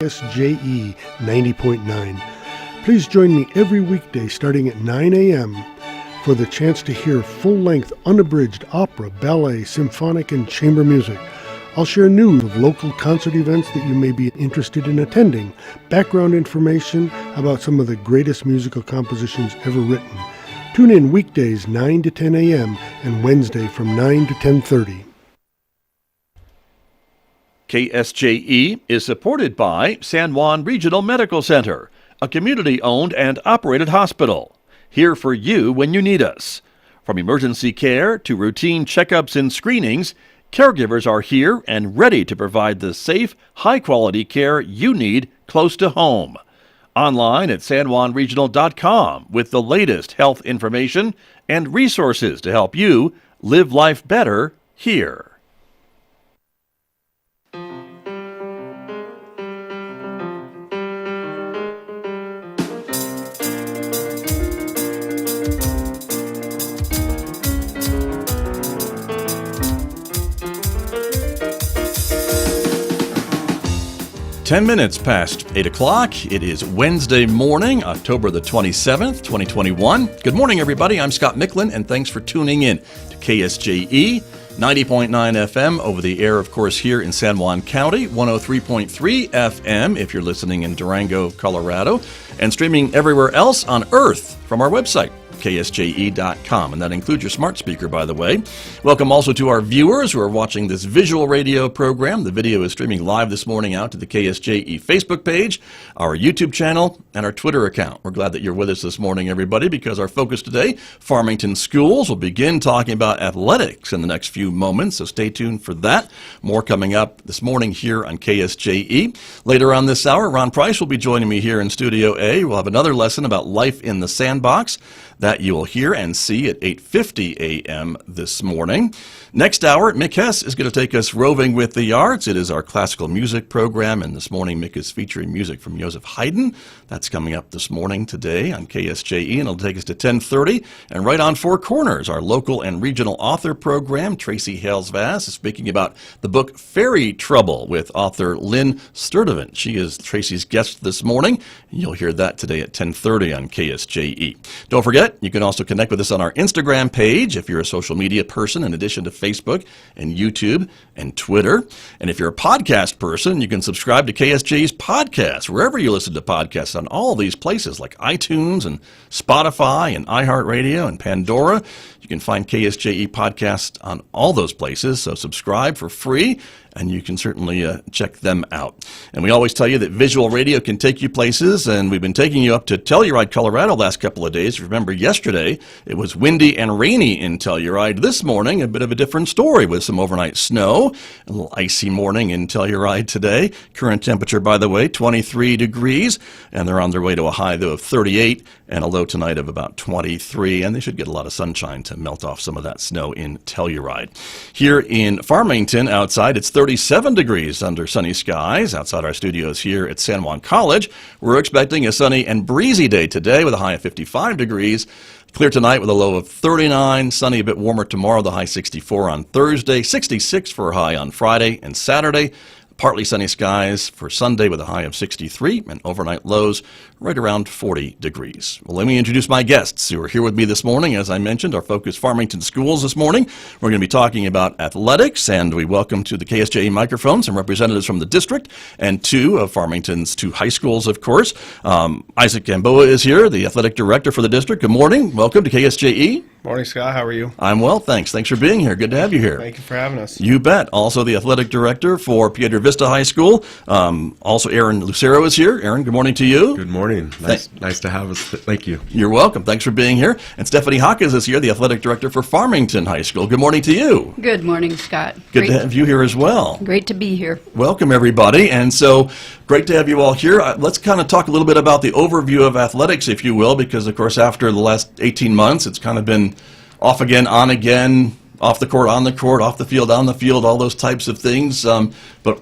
KSJE 90.9. Please join me every weekday starting at 9 a.m. for the chance to hear full-length, unabridged opera, ballet, symphonic, and chamber music. I'll share news of local concert events that you may be interested in attending, background information about some of the greatest musical compositions ever written. Tune in weekdays 9 to 10 a.m. and Wednesday from 9 to 10:30. KSJE is supported by San Juan Regional Medical Center, a community-owned and operated hospital. Here for you when you need us. From emergency care to routine checkups and screenings, caregivers are here and ready to provide the safe, high-quality care you need close to home. Online at sanjuanregional.com with the latest health information and resources to help you live life better here. Ten minutes past 8 o'clock. It is Wednesday morning, October the 27th, 2021. Good morning, everybody. I'm Scott Michlin, and thanks for tuning in to KSJE 90.9 FM over the air, of course, here in San Juan County, 103.3 FM if you're listening in Durango, Colorado, and streaming everywhere else on Earth from our website, KSJE.com, and that includes your smart speaker, by the way. Welcome also to our viewers who are watching this visual radio program. The video is streaming live this morning out to the KSJE Facebook page, our YouTube channel, and our Twitter account. We're glad that you're with us this morning, everybody, because our focus today, Farmington Schools, will begin talking about athletics in the next few moments, so stay tuned for that. More coming up this morning here on KSJE. Later on this hour, Ron Price will be joining me here in Studio A. We'll have another lesson about life in the sandbox that you will hear and see at 8:50 a.m. this morning. Next hour, Mick Hess is going to take us roving with the arts. It is our classical music program, and this morning Mick is featuring music from Joseph Haydn. That's coming up this morning today on KSJE, and it'll take us to 10:30. And right on Four Corners, our local and regional author program, Tracy Hales-Vass is speaking about the book Fairy Trouble with author Lynn Sturdivant. She is Tracy's guest this morning, and you'll hear that today at 10:30 on KSJE. Don't forget, you can also connect with us on our Instagram page if you're a social media person, in addition to Facebook and YouTube and Twitter. And if you're a podcast person, you can subscribe to KSJ's podcast, wherever you listen to podcasts, on all these places like iTunes and Spotify and iHeartRadio and Pandora. You can find KSJE podcasts on all those places, so subscribe for free, and you can certainly check them out. And we always tell you that visual radio can take you places, and we've been taking you up to Telluride, Colorado the last couple of days. Remember, yesterday it was windy and rainy in Telluride. This morning, a bit of a different story with some overnight snow. A little icy morning in Telluride today. Current temperature, by the way, 23 degrees, and they're on their way to a high, though, of 38 and a low tonight of about 23, and they should get a lot of sunshine to melt off some of that snow in Telluride. Here in Farmington, outside, it's 37 degrees under sunny skies. Outside our studios here at San Juan College, we're expecting a sunny and breezy day today with a high of 55 degrees. Clear tonight with a low of 39. Sunny, a bit warmer tomorrow, the high 64 on Thursday. 66 for a high on Friday and Saturday. Partly sunny skies for Sunday with a high of 63 and overnight lows right around 40 degrees. Well, let me introduce my guests who are here with me this morning. As I mentioned, our focus Farmington Schools this morning. We're going to be talking about athletics, and we welcome to the KSJE microphone some representatives from the district and two of Farmington's two high schools, of course. Isaac Gamboa is here, the athletic director for the district. Good morning. Welcome to KSJE. Morning, Scott. How are you? I'm well, thanks. Thanks for being here. Good to have you here. Thank you for having us. You bet. Also the athletic director for Piedra Vista High School. Also Aaron Lucero is here. Aaron, good morning to you. Good morning. Nice to have us. Thank you. You're welcome. Thanks for being here. And Stephanie Hawkins is here, the athletic director for Farmington High School. Good morning to you. Good morning, Scott. Good to have you here as well. Great to be here. Welcome, everybody. And so great to have you all here. Let's kind of talk a little bit about the overview of athletics, if you will, because, of course, after the last 18 months, it's kind of been off again, on again, off the court, on the court, off the field, on the field, all those types of things. But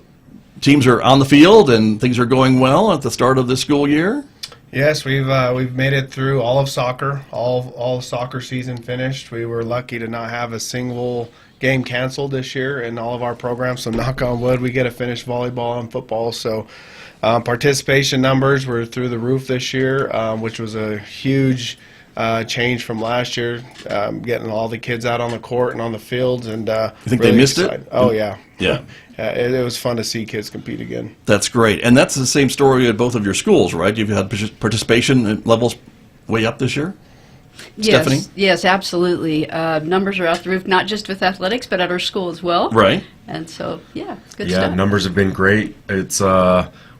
teams are on the field and things are going well at the start of the school year. Yes, we've made it through all of soccer, all soccer season finished. We were lucky to not have a single game canceled this year in all of our programs. So knock on wood, we get to finish volleyball and football. So Participation numbers were through the roof this year, which was a huge change from last year, getting all the kids out on the court and on the fields. And you think they missed it? Oh, yeah. Yeah. It was fun to see kids compete again. That's great. And that's the same story at both of your schools, right? You've had participation levels way up this year? Stephanie? Yes, absolutely. Numbers are out the roof, not just with athletics, but at our school as well. Right. And so, yeah, it's good Yeah, stuff. numbers have been great. It's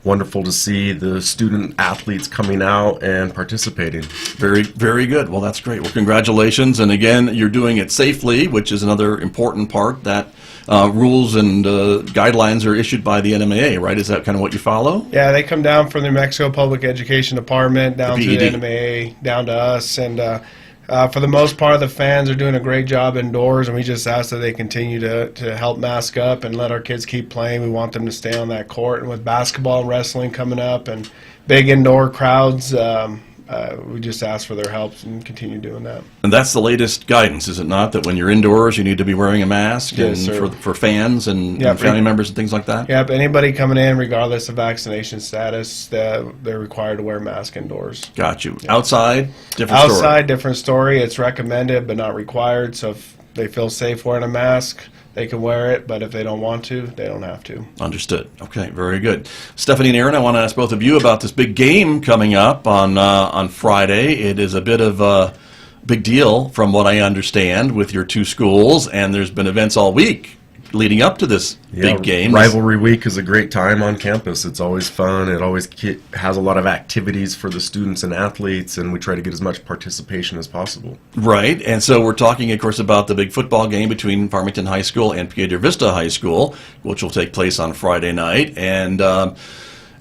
wonderful to see the student athletes coming out and participating. Very, very good. Well, that's great. Well, congratulations. And again, you're doing it safely, which is another important part. That rules and guidelines are issued by the NMAA, right? Is that kind of what you follow? Yeah, they come down from the New Mexico Public Education Department, down to the PED. NMAA, down to us. And for the most part, the fans are doing a great job indoors, and we just ask that they continue to help mask up and let our kids keep playing. We want them to stay on that court. And with basketball and wrestling coming up and big indoor crowds, we just ask for their help and continue doing that. And that's the latest guidance, is it not? That when you're indoors, you need to be wearing a mask Yes, and sir. for fans and Yeah, family members and things like that? Yep, anybody coming in, regardless of vaccination status, they're required to wear a mask indoors. Got you. Outside, different story. Outside, different story. It's recommended but not required. So if they feel safe wearing a mask, they can wear it. But if they don't want to, they don't have to. Understood. Okay, very good. Stephanie and Aaron, I want to ask both of you about this big game coming up on Friday. It is a bit of a big deal from what I understand with your two schools, and there's been events all week leading up to this big game. Rivalry week is a great time on campus. It's always fun. It always has a lot of activities for the students and athletes, and we try to get as much participation as possible. Right, and so we're talking, of course, about the big football game between Farmington High School and Piedra Vista High School, which will take place on Friday night, and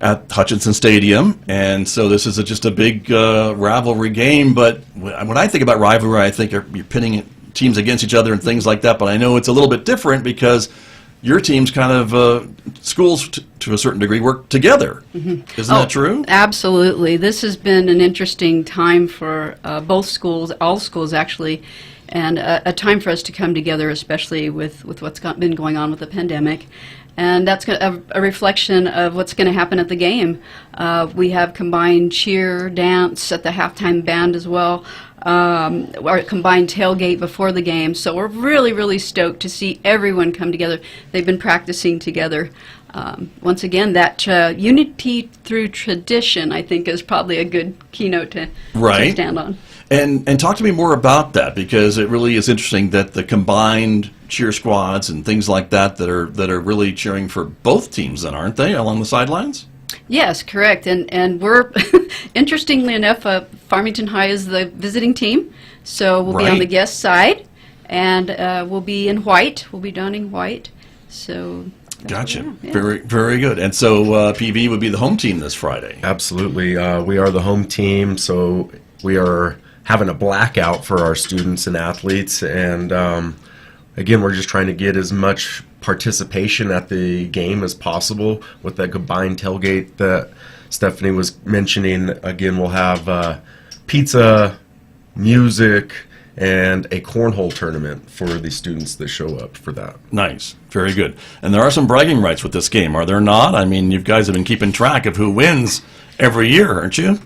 at Hutchinson Stadium. And so this is just a big rivalry game. But when I think about rivalry, I think you're pitting teams against each other and things like that. But I know it's a little bit different because your teams kind of, schools to a certain degree, work together. Mm-hmm. Isn't that true? Absolutely. This has been an interesting time for both schools, all schools actually, and a time for us to come together, especially with what's been going on with the pandemic. And that's a reflection of what's going to happen at the game. We have combined cheer, dance at the halftime band as well, our combined tailgate before the game. So we're really, really stoked to see everyone come together. They've been practicing together. Once again, that unity through tradition, I think, is probably a good keynote to stand on. And talk to me more about that, because it really is interesting that the combined cheer squads and things like that are really cheering for both teams, then, aren't they, along the sidelines? Yes, correct. And we're, interestingly enough, Farmington High is the visiting team, so we'll be on the guest side, and we'll be in white. We'll be donning white. So. Gotcha. Yeah. Very, very good. And so PV would be the home team this Friday. Absolutely. We are the home team, so we are having a blackout for our students and athletes. And again, we're just trying to get as much participation at the game as possible with that combined tailgate that Stephanie was mentioning. Again, we'll have pizza, music, and a cornhole tournament for the students that show up for that. Nice. Very good. And there are some bragging rights with this game, are there not? I mean, you guys have been keeping track of who wins every year, aren't you?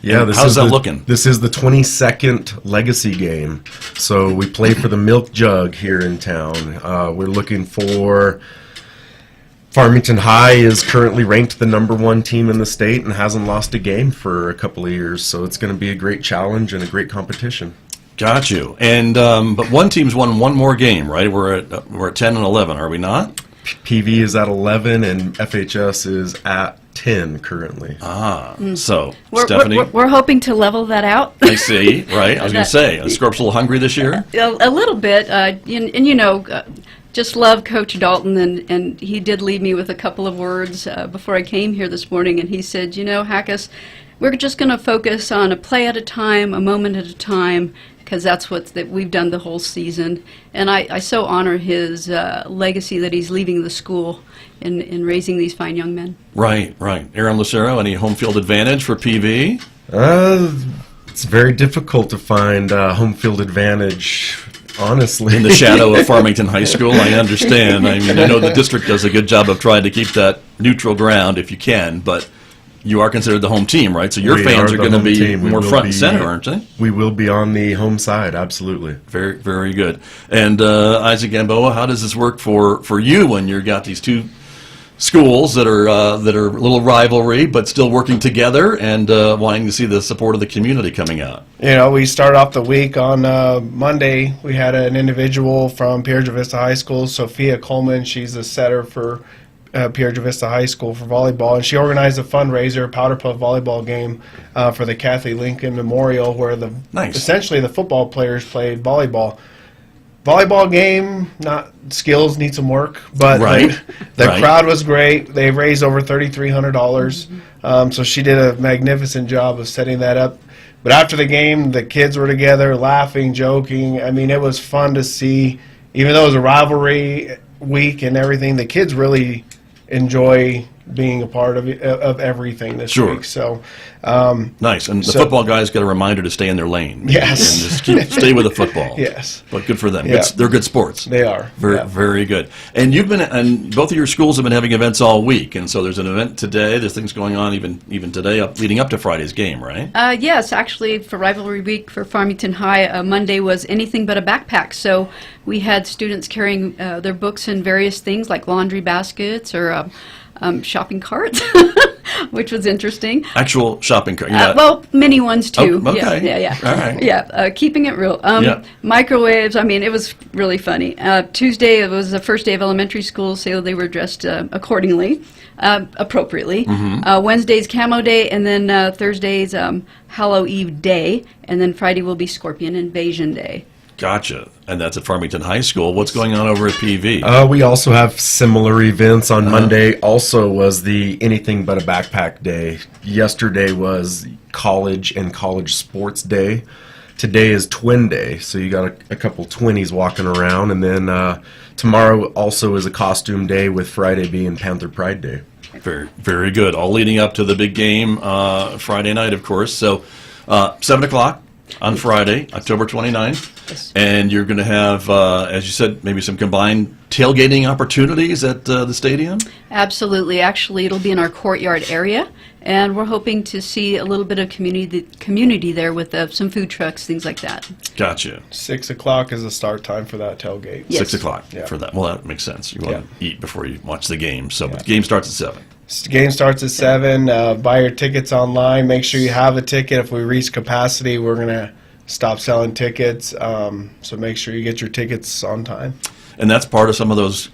Yeah, how's that looking? This is the 22nd legacy game. So we play for the milk jug here in town. We're looking for... Farmington High is currently ranked the #1 team in the state and hasn't lost a game for a couple of years. So it's going to be a great challenge and a great competition. Got you. And but one team's won one more game, right? We're at 10 and 11, are we not? PV is at 11 and FHS is at 10 currently. So Stephanie, we're hoping to level that out. I see. Right. I was going to say, is Scorp's a little hungry this year? A little bit, just love Coach Dalton, and he did leave me with a couple of words before I came here this morning, and he said, Hackus, we're just going to focus on a play at a time, a moment at a time, because that's what we've done the whole season. And I so honor his legacy that he's leaving the school in raising these fine young men. Right. Aaron Lucero, any home field advantage for PV? It's very difficult to find home field advantage honestly. in the shadow of Farmington High School. I understand. I mean, I know the district does a good job of trying to keep that neutral ground if you can, but you are considered the home team, right? So your We fans are are the going to home be team. We more will front and be- center, aren't they? We will be on the home side, absolutely. Very, very good. And Isaac Gamboa, how does this work for you when you've got these two schools that are a little rivalry, but still working together and wanting to see the support of the community coming out? You know, we started off the week on Monday. We had an individual from Piedra Vista High School, Sophia Coleman. She's the setter for Piedra Vista High School for volleyball, and she organized a fundraiser, a powder puff volleyball game for the Kathy Lincoln Memorial, where Nice. essentially the football players played volleyball. Volleyball game, not skills, need some work, but Right. the Right. crowd was great. They raised over $3,300, so she did a magnificent job of setting that up. But after the game, the kids were together, laughing, joking. I mean, it was fun to see. Even though it was a rivalry week and everything, the kids really enjoy being a part of everything this Sure. week. So, Nice. And the So- football guys got a reminder to stay in their lane. Yes. And just stay with the football. yes, But good for them. Yeah. They're good sports. they are. Very, Yeah. very good. And and both of your schools have been having events all week. And so there's an event today. There's things going on even today, leading up to Friday's game, right? Yes, actually, for Rivalry Week for Farmington High, Monday was anything but a backpack. So we had students carrying their books and various things like laundry baskets or shopping carts, which was interesting. Actual shopping cart. Well, mini ones too. Oh, okay. Yeah. All right. Yeah, keeping it real. Yeah. Microwaves. I mean, it was really funny. Tuesday it was the first day of elementary school, so they were dressed accordingly, appropriately. Mm-hmm. Wednesday's Camo Day, and then Thursday's Hallow Eve Day, and then Friday will be Scorpion Invasion Day. Gotcha. And that's at Farmington High School. What's going on over at PV? We also have similar events. On Monday also was the Anything But a Backpack Day. Yesterday was College and College Sports Day. Today is Twin Day, so you got a couple twinnies walking around. And then tomorrow also is a costume day, with Friday being Panther Pride Day. Very, very good. All leading up to the big game Friday night, of course. So 7 o'clock on Friday, October 29th. Yes. And you're going to have, as you said, maybe some combined tailgating opportunities at the stadium? Absolutely. Actually, it'll be in our courtyard area, and we're hoping to see a little bit of community there with some food trucks, things like that. Gotcha. 6 o'clock is the start time for that tailgate. Yes. 6 o'clock Yeah. for that. Well, that makes sense. You want Yeah. to eat before you watch the game. So Yeah. the game starts at 7. Game starts at 7. Buy your tickets online. Make sure you have a ticket. If we reach capacity, we're going to stop selling tickets. So make sure you get your tickets on time. And that's part of some of those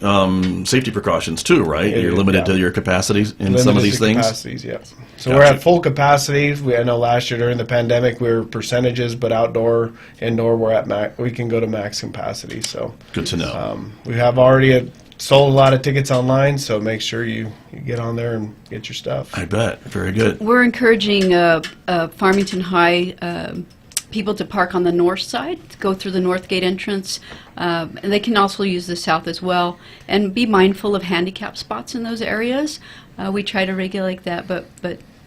safety precautions too, right? Yeah, You're limited yeah. to your capacities in Limited some of these to things. Capacities, yeah. So Gotcha. we're at full capacity. I know last year during the pandemic we were percentages, but outdoor, indoor, we're at we can go to max capacity. So Good to know. we have already sold a lot of tickets online. So make sure you get on there and get your stuff. I bet. Very good. We're encouraging Farmington High people to park on the north side, to go through the north gate entrance, and they can also use the south as well, and be mindful of handicap spots in those areas. We try to regulate that, but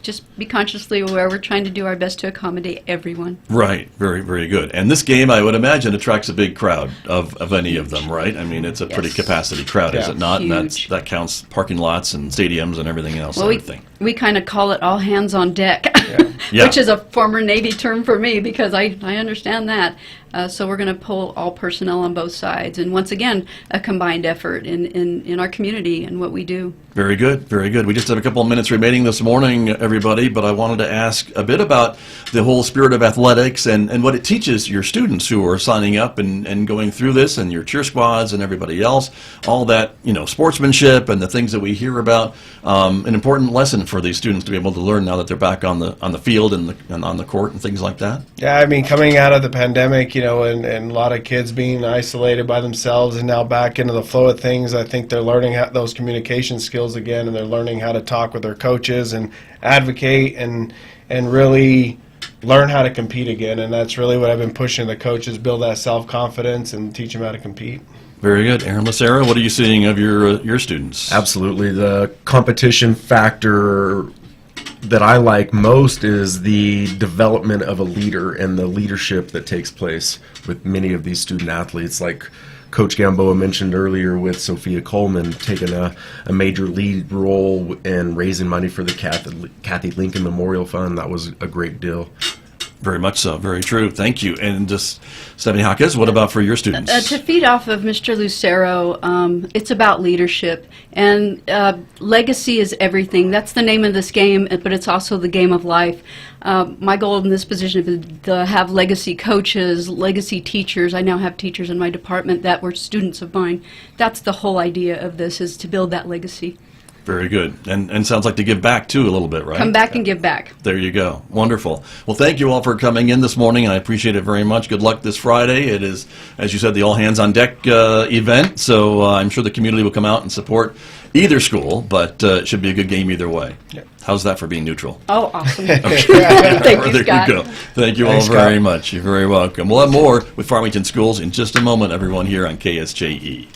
just be consciously aware. We're trying to do our best to accommodate everyone. Right. Very, very good. And this game, I would imagine, attracts a big crowd of any of them, right? I mean, it's a pretty Yes. capacity crowd, is Yeah. it not? And Huge. that counts parking lots and stadiums and everything else, Well, I would think. we kind of call it all hands on deck, Yeah. which is a former Navy term for me because I understand that. So we're going to pull all personnel on both sides. And once again, a combined effort in our community and what we do. Very good, very good. We just have a couple of minutes remaining this morning, everybody, but I wanted to ask a bit about the whole spirit of athletics and what it teaches your students who are signing up and going through this, and your cheer squads and everybody else, all that, sportsmanship and the things that we hear about. An important lesson for these students to be able to learn now that they're back on the field and on the court and things like that. Yeah, I mean, coming out of the pandemic, and a lot of kids being isolated by themselves and now back into the flow of things, I think they're learning those communication skills again, and they're learning how to talk with their coaches and advocate and really learn how to compete again. And that's really what I've been pushing the coaches, build that self-confidence and teach them how to compete. Very good. Aaron Lucero, what are you seeing of your students? Absolutely. The competition factor that I like most is the development of a leader and the leadership that takes place with many of these student athletes, like Coach Gamboa mentioned earlier with Sophia Coleman taking a major lead role in raising money for the Kathy Lincoln Memorial Fund. That was a great deal. Very much so. Very true. Thank you. And just, Stephanie Hawkins, what about for your students? To feed off of Mr. Lucero, it's about leadership. And legacy is everything. That's the name of this game, but it's also the game of life. My goal in this position is to have legacy coaches, legacy teachers. I now have teachers in my department that were students of mine. That's the whole idea of this, is to build that legacy. Very good. And sounds like to give back, too, a little bit, right? Come back and give back. There you go. Wonderful. Well, thank you all for coming in this morning, and I appreciate it very much. Good luck this Friday. It is, as you said, the All Hands on Deck event, so I'm sure the community will come out and support either school, but it should be a good game either way. Yeah. How's that for being neutral? Oh, awesome. Thank you, there Scott. you go. Thank you Thanks, all very Scott. much. You're very welcome. We'll have more with Farmington Schools in just a moment, everyone, here on KSJE.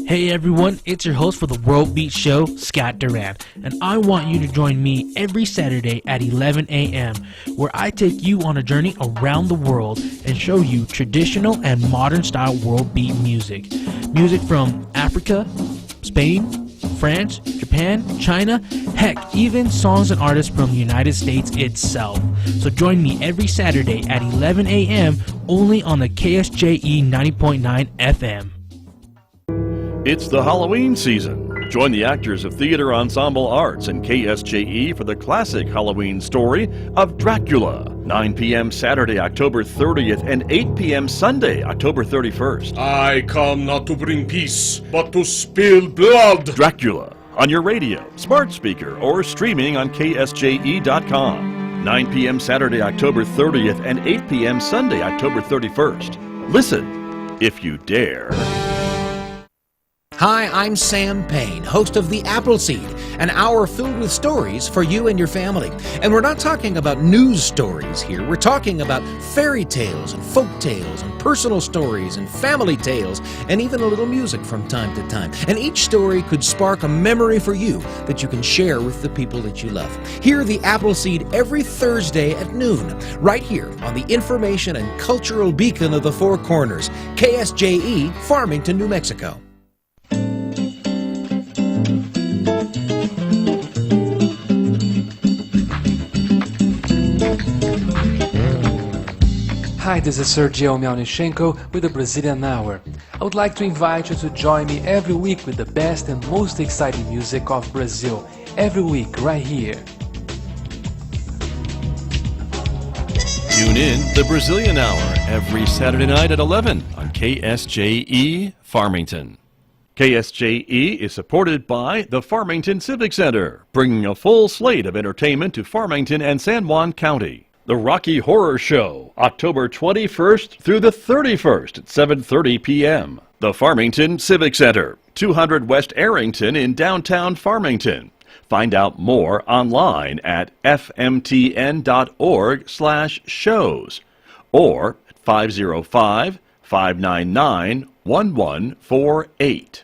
Hey everyone, it's your host for the World Beat Show, Scott Duran, and I want you to join me every Saturday at 11 a.m., where I take you on a journey around the world and show you traditional and modern style world beat music. Music from Africa, Spain, France, Japan, China, heck, even songs and artists from the United States itself. So join me every Saturday at 11 a.m. only on the KSJE 90.9 FM. It's the Halloween season. Join the actors of Theater Ensemble Arts and KSJE for the classic Halloween story of Dracula. 9 p.m. Saturday, October 30th, and 8 p.m. Sunday, October 31st. I come not to bring peace, but to spill blood. Dracula, on your radio, smart speaker, or streaming on KSJE.com. 9 p.m. Saturday, October 30th, and 8 p.m. Sunday, October 31st. Listen, if you dare. Hi, I'm Sam Payne, host of The Appleseed, an hour filled with stories for you and your family. And we're not talking about news stories here. We're talking about fairy tales and folk tales and personal stories and family tales and even a little music from time to time. And each story could spark a memory for you that you can share with the people that you love. Hear The Appleseed every Thursday at noon, right here on the information and cultural beacon of the Four Corners, KSJE, Farmington, New Mexico. Hi, this is Sergio Melnichenko with the Brazilian Hour. I would like to invite you to join me every week with the best and most exciting music of Brazil. Every week, right here. Tune in the Brazilian Hour every Saturday night at 11 on KSJE Farmington. KSJE is supported by the Farmington Civic Center, bringing a full slate of entertainment to Farmington and San Juan County. The Rocky Horror Show, October 21st through the 31st at 7:30 p.m. The Farmington Civic Center, 200 West Arrington in downtown Farmington. Find out more online at fmtn.org/shows or at 505-599-1148.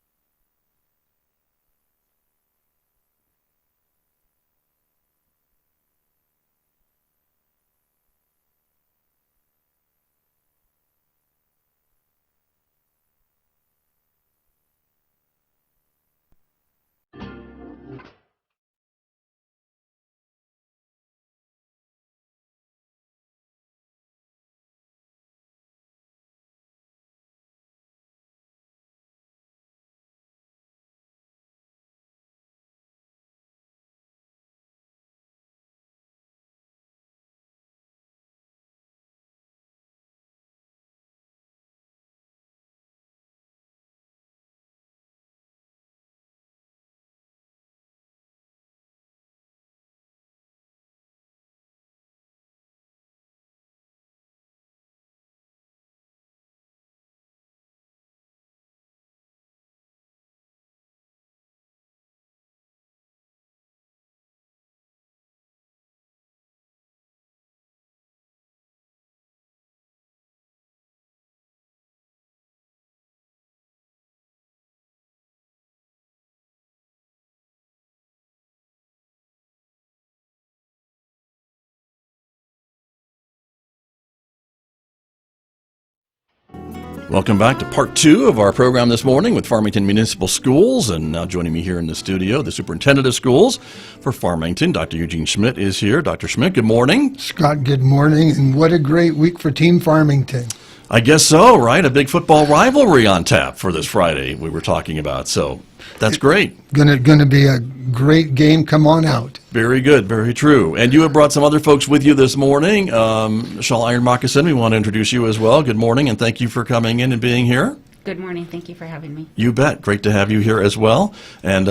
Welcome back to part 2 of our program this morning with Farmington Municipal Schools. And now joining me here in the studio, the superintendent of schools for Farmington, Dr. Eugene Schmidt, is here. Dr. Schmidt, good morning. Scott, good morning. And what a great week for Team Farmington. I guess so, right? A big football rivalry on tap for this Friday we were talking about. So that's great. Going to be a great game. Come on out. Very good. Very true. And you have brought some other folks with you this morning. Michelle Iron Moccasin, we want to introduce you as well. Good morning, and thank you for coming in and being here. Good morning. Thank you for having me. You bet. Great to have you here as well. And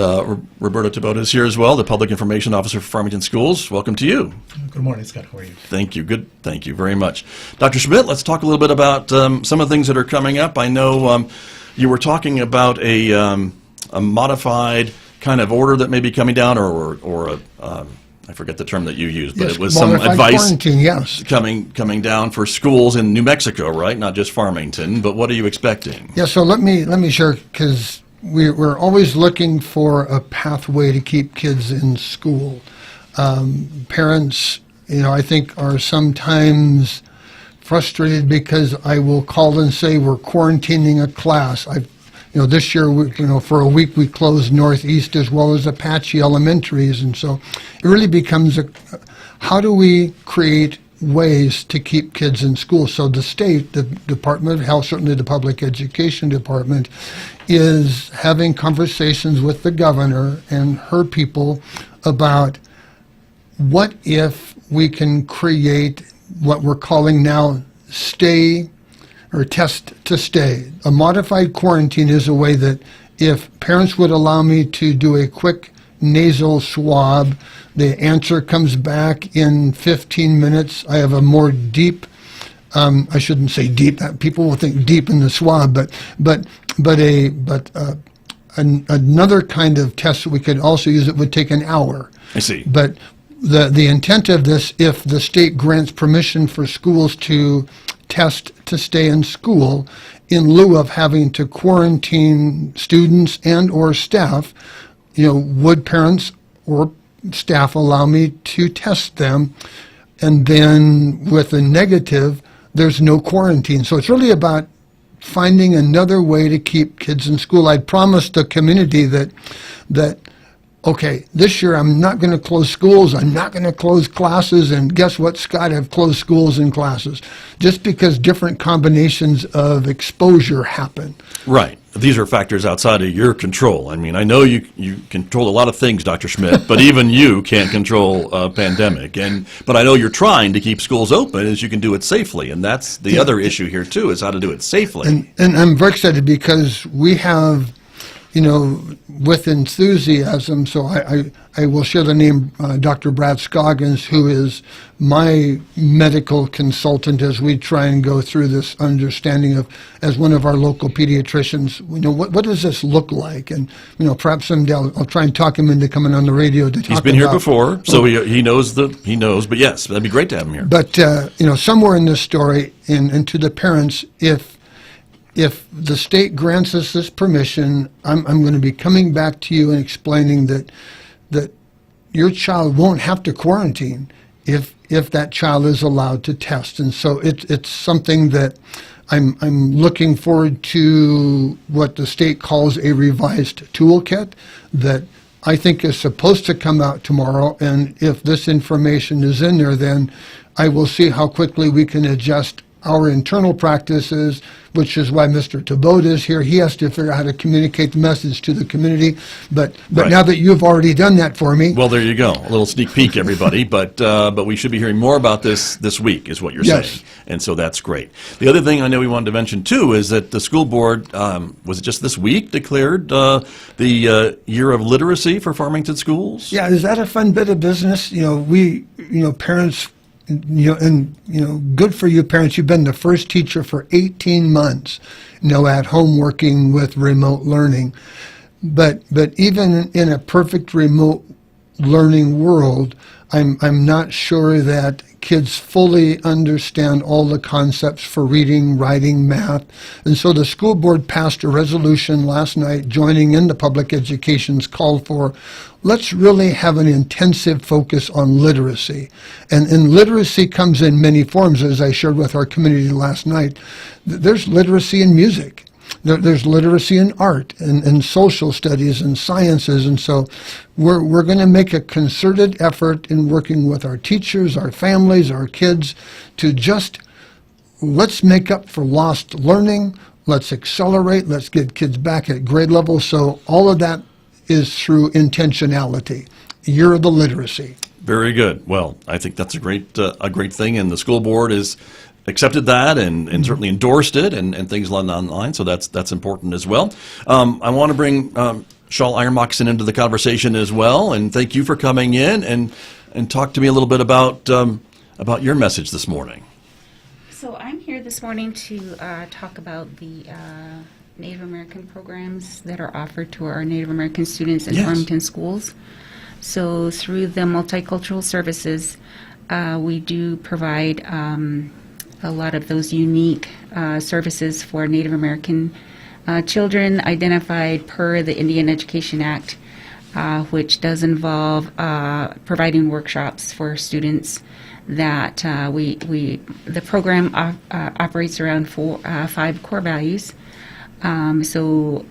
Roberto Tabota is here as well, the Public Information Officer for Farmington Schools. Welcome to you. Good morning, Scott. How are you? Thank you. Good. Thank you very much. Dr. Schmidt, let's talk a little bit about some of the things that are coming up. I know you were talking about a modified kind of order that may be coming down, or I forget the term that you used, but yes, it was some advice quarantine, yes. coming down for schools in New Mexico, right? Not just Farmington, but what are you expecting? Yeah, so let me share, because we're always looking for a pathway to keep kids in school. Parents, I think are sometimes frustrated because I will call and say we're quarantining a class. This year, for a week we closed Northeast as well as Apache Elementaries, and so it really becomes how do we create ways to keep kids in school? So the state, the Department of Health, certainly the Public Education Department, is having conversations with the governor and her people about what if we can create what we're calling now test to stay. A modified quarantine is a way that if parents would allow me to do a quick nasal swab, the answer comes back in 15 minutes. I have a more deep, I shouldn't say deep, people will think deep in the swab, but another kind of test that we could also use, it would take an hour. I see. But the intent of this, if the state grants permission for schools to test to stay in school, in lieu of having to quarantine students and or staff, would parents or staff allow me to test them? And then with a negative, there's no quarantine. So it's really about finding another way to keep kids in school. I'd promised the community that okay, this year I'm not going to close schools, I'm not going to close classes, and guess what, Scott, I've closed schools and classes, just because different combinations of exposure happen. Right. These are factors outside of your control. I mean, I know you control a lot of things, Dr. Schmidt, but even you can't control a pandemic. But I know you're trying to keep schools open as you can do it safely, and that's the other issue here, too, is how to do it safely. And I'm very excited because we have, with enthusiasm, so I will share the name Dr. Brad Scoggins, who is my medical consultant as we try and go through this understanding of, as one of our local pediatricians, what does this look like? And, perhaps someday I'll try and talk him into coming on the radio to talk about. He's been here before, so he knows, but yes, that'd be great to have him here. But, somewhere in this story, and to the parents, if the state grants us this permission, I'm going to be coming back to you and explaining that your child won't have to quarantine if that child is allowed to test. And so it's something that I'm looking forward to, what the state calls a revised toolkit that I think is supposed to come out tomorrow. And if this information is in there, then I will see how quickly we can adjust our internal practices, which is why Mr. Tabota is here. He has to figure out how to communicate the message to the community. But right. Now that you've already done that for me. Well, there you go. A little sneak peek, everybody. But we should be hearing more about this week, is what you're saying. And so that's great. The other thing I know we wanted to mention, too, is that the school board, was it just this week, declared the year of literacy for Farmington schools? Yeah, is that a fun bit of business? Parents, good for you parents. You've been the first teacher for 18 months, at home working with remote learning. But even in a perfect remote learning world, I'm not sure that kids fully understand all the concepts for reading, writing, math. And so the school board passed a resolution last night joining in the public education's call for, let's really have an intensive focus on literacy. And literacy comes in many forms, as I shared with our community last night. There's literacy in music. There's literacy in art and social studies and sciences. And so we're going to make a concerted effort in working with our teachers, our families, our kids to just let's make up for lost learning. Let's accelerate. Let's get kids back at grade level. So all of that is through intentionality. Year of the literacy. Very good. Well, I think that's a great thing, and the school board is accepted that and certainly endorsed it and things along that line. So that's important as well. I want to bring Shaul Ironmoxon into the conversation as well, and thank you for coming in and talk to me a little bit about your message this morning. So I'm here this morning to talk about the Native American programs that are offered to our Native American students in Farmington schools. So through the multicultural services, we do provide a lot of those unique services for Native American children identified per the Indian Education Act, which does involve providing workshops for students that the program operates around 5 core values. So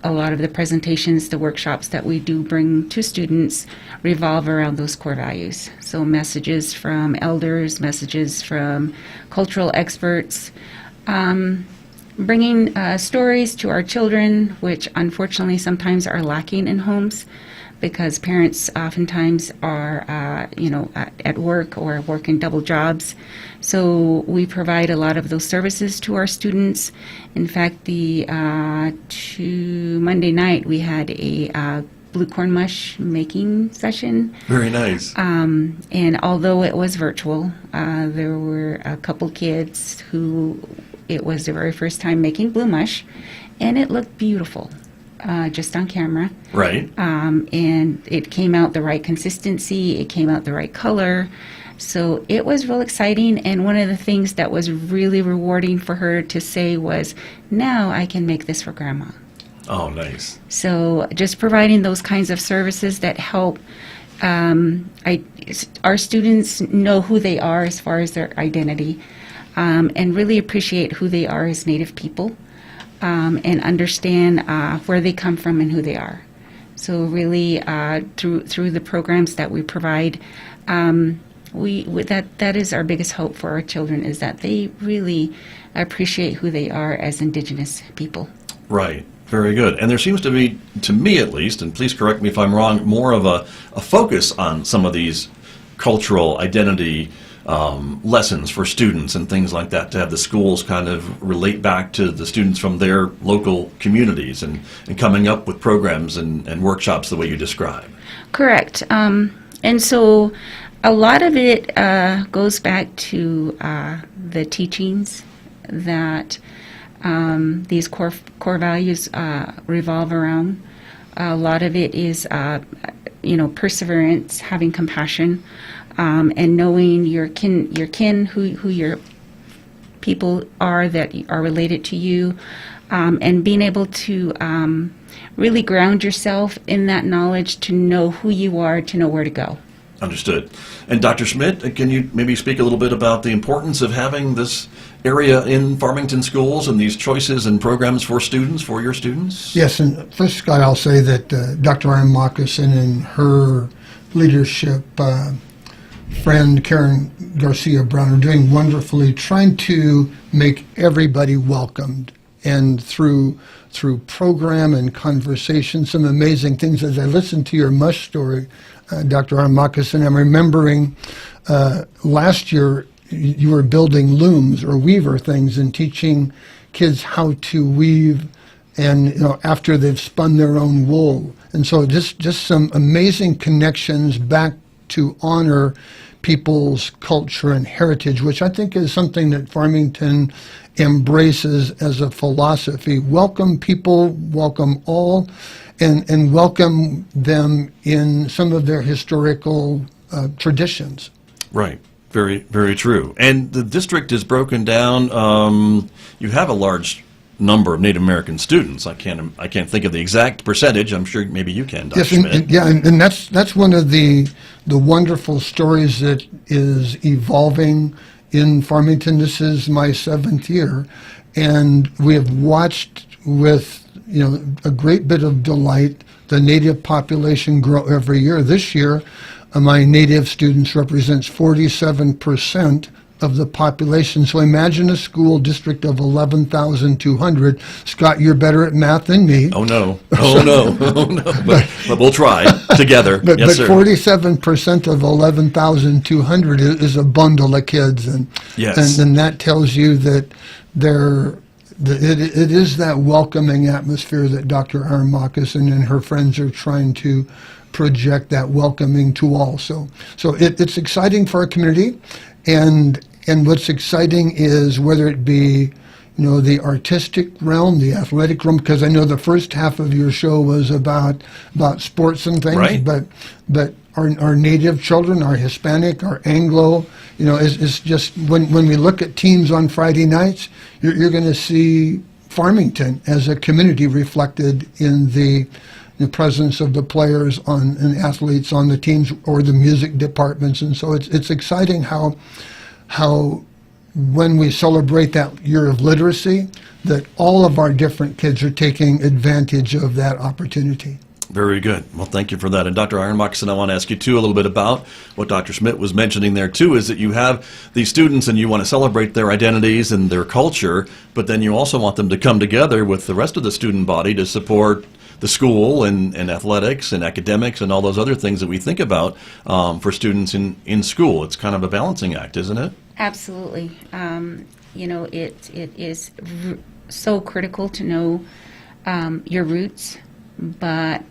a lot of the presentations, the workshops that we do bring to students revolve around those core values. So messages from elders, messages from cultural experts, bringing stories to our children, which unfortunately sometimes are lacking in homes because parents oftentimes are, at work or working double jobs. So we provide a lot of those services to our students. In fact, Monday night we had a blue corn mush making session. Very nice. And although it was virtual, there were a couple kids who it was their very first time making blue mush, and it looked beautiful. Just on camera. Right. And it came out the right consistency, it came out the right color. So it was real exciting, and one of the things that was really rewarding for her to say was, now I can make this for Grandma. Oh, nice. So just providing those kinds of services that help our students know who they are as far as their identity, and really appreciate who they are as Native people. And understand where they come from and who they are. So really, through the programs that we provide, that is our biggest hope for our children, is that they really appreciate who they are as Indigenous people. Right. Very good. And there seems to be, to me at least, and please correct me if I'm wrong, more of a focus on some of these cultural identity lessons for students and things like that, to have the schools kind of relate back to the students from their local communities and coming up with programs and workshops the way you describe. Correct. And so a lot of it goes back to the teachings that these core values revolve around. A lot of it is, perseverance, having compassion, and knowing your kin, who your people are that are related to you, and being able to really ground yourself in that knowledge to know who you are, to know where to go. Understood. And Dr. Schmidt, can you maybe speak a little bit about the importance of having this area in Farmington schools and these choices and programs for students, for your students? Yes, and first, Scott, I'll say that Dr. Ironmoxon and her leadership friend Karen Garcia Brown are doing wonderfully, trying to make everybody welcomed, and through program and conversation, some amazing things. As I listened to your mush story, Dr. Ironmoxon, I'm remembering last year you were building looms or weaver things and teaching kids how to weave, and after they've spun their own wool. And so just some amazing connections back to honor people's culture and heritage, which I think is something that Farmington embraces as a philosophy. Welcome people, welcome all, and welcome them in some of their historical traditions. Right. Very, very true. And the district is broken down. You have a large number of Native American students. I can't think of the exact percentage. I'm sure maybe you can, Dr. Schmidt. And that's one of the wonderful stories that is evolving in Farmington. This is my 7th year, and we have watched with a great bit of delight the Native population grow every year. This year, my Native students represents 47% of the population. So imagine a school district of 11,200. Scott, you're better at math than me. Oh no! Oh no! Oh no! But we'll try together. But, yes, but 47% of 11,200 is a bundle of kids, and yes. and that tells you that it is that welcoming atmosphere that Dr. Aron and her friends are trying to project, that welcoming to all. So it's exciting for our community, and what's exciting is whether it be the artistic realm, the athletic realm, because I know the first half of your show was about sports and things, right. but our Native children, our Hispanic, our Anglo, it's just when we look at teams on Friday nights, you're going to see Farmington as a community reflected in the presence of the players and athletes on the teams or the music departments. And so it's exciting how when we celebrate that year of literacy, that all of our different kids are taking advantage of that opportunity. Very good. Well, thank you for that. And Dr. Iron Moccasin, I want to ask you, too, a little bit about what Dr. Schmidt was mentioning there, too, is that you have these students and you want to celebrate their identities and their culture, but then you also want them to come together with the rest of the student body to support the school and athletics and academics and all those other things that we think about for students in school. It's kind of a balancing act, isn't it? Absolutely. It is so critical to know your roots, but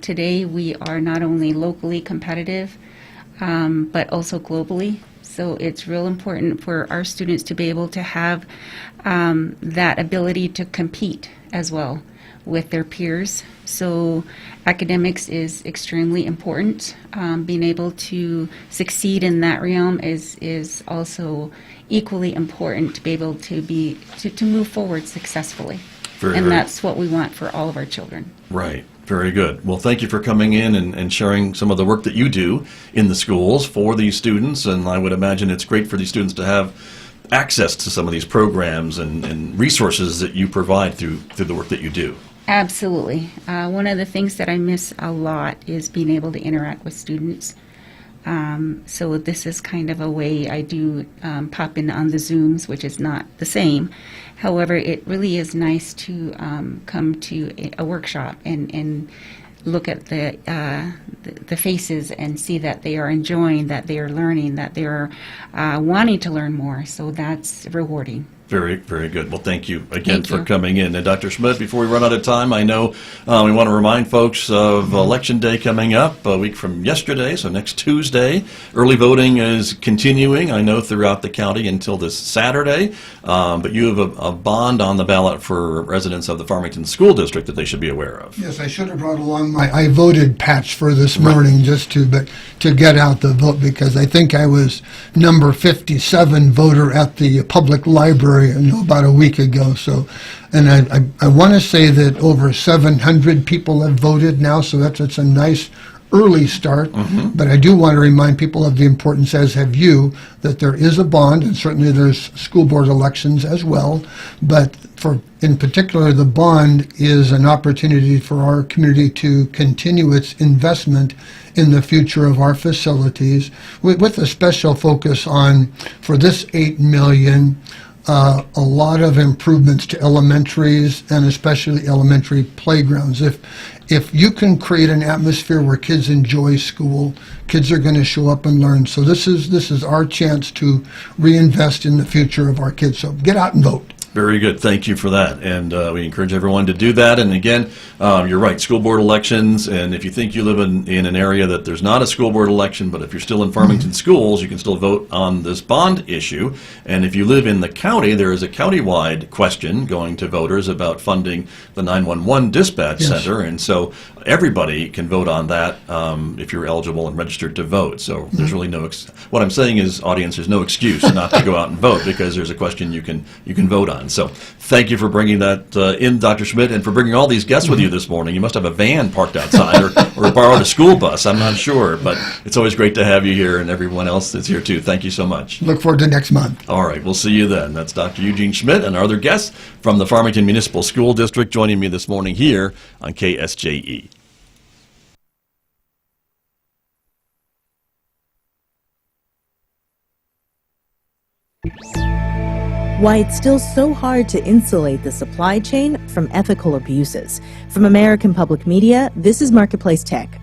today we are not only locally competitive, but also globally. So it's real important for our students to be able to have that ability to compete as well with their peers. So academics is extremely important. Being able to succeed in that realm is also equally important to be able to move forward successfully. That's what we want for all of our children. Right. Very good. Well, thank you for coming in and sharing some of the work that you do in the schools for these students. And I would imagine it's great for these students to have access to some of these programs and resources that you provide through the work that you do. Absolutely. One of the things that I miss a lot is being able to interact with students. So this is kind of a way I do pop in on the Zooms, which is not the same. However, it really is nice to come to a workshop and look at the faces and see that they are enjoying, that they are learning, that they are wanting to learn more. So that's rewarding. Very, very good. Well, thank you again for coming in. And Dr. Schmidt, before we run out of time, I know we want to remind folks of Election Day coming up a week from yesterday, so next Tuesday. Early voting is continuing, I know, throughout the county until this Saturday. But you have a bond on the ballot for residents of the Farmington School District that they should be aware of. Yes, I should have brought along my I voted patch for this morning just to get out the vote, because I think I was number 57 voter at the public library about a week ago. So, and I want to say that over 700 people have voted now, so that's a nice early start. Mm-hmm. But I do want to remind people of the importance, as have you, that there is a bond, and certainly there's school board elections as well. But in particular, the bond is an opportunity for our community to continue its investment in the future of our facilities, with a special focus on, for this $8 million, a lot of improvements to elementaries and especially elementary playgrounds. If you can create an atmosphere where kids enjoy school, kids are going to show up and learn. So this is our chance to reinvest in the future of our kids. So get out and vote. Very good. Thank you for that. And we encourage everyone to do that. And again, you're right, school board elections. And if you think you live in an area that there's not a school board election, but if you're still in Farmington schools, you can still vote on this bond issue. And if you live in the county, there is a countywide question going to voters about funding the 911 dispatch center. And so everybody can vote on that if you're eligible and registered to vote. So there's really no, what I'm saying is, audience, there's no excuse not to go out and vote because there's a question you can vote on. So thank you for bringing that in, Dr. Schmidt, and for bringing all these guests with you this morning. You must have a van parked outside or borrowed a school bus. I'm not sure, but it's always great to have you here, and everyone else that's here too. Thank you so much. Look forward to next month. All right, we'll see you then. That's Dr. Eugene Schmidt and our other guests from the Farmington Municipal School District joining me this morning here on KSJE. Why it's still so hard to insulate the supply chain from ethical abuses. From American Public Media, this is Marketplace Tech.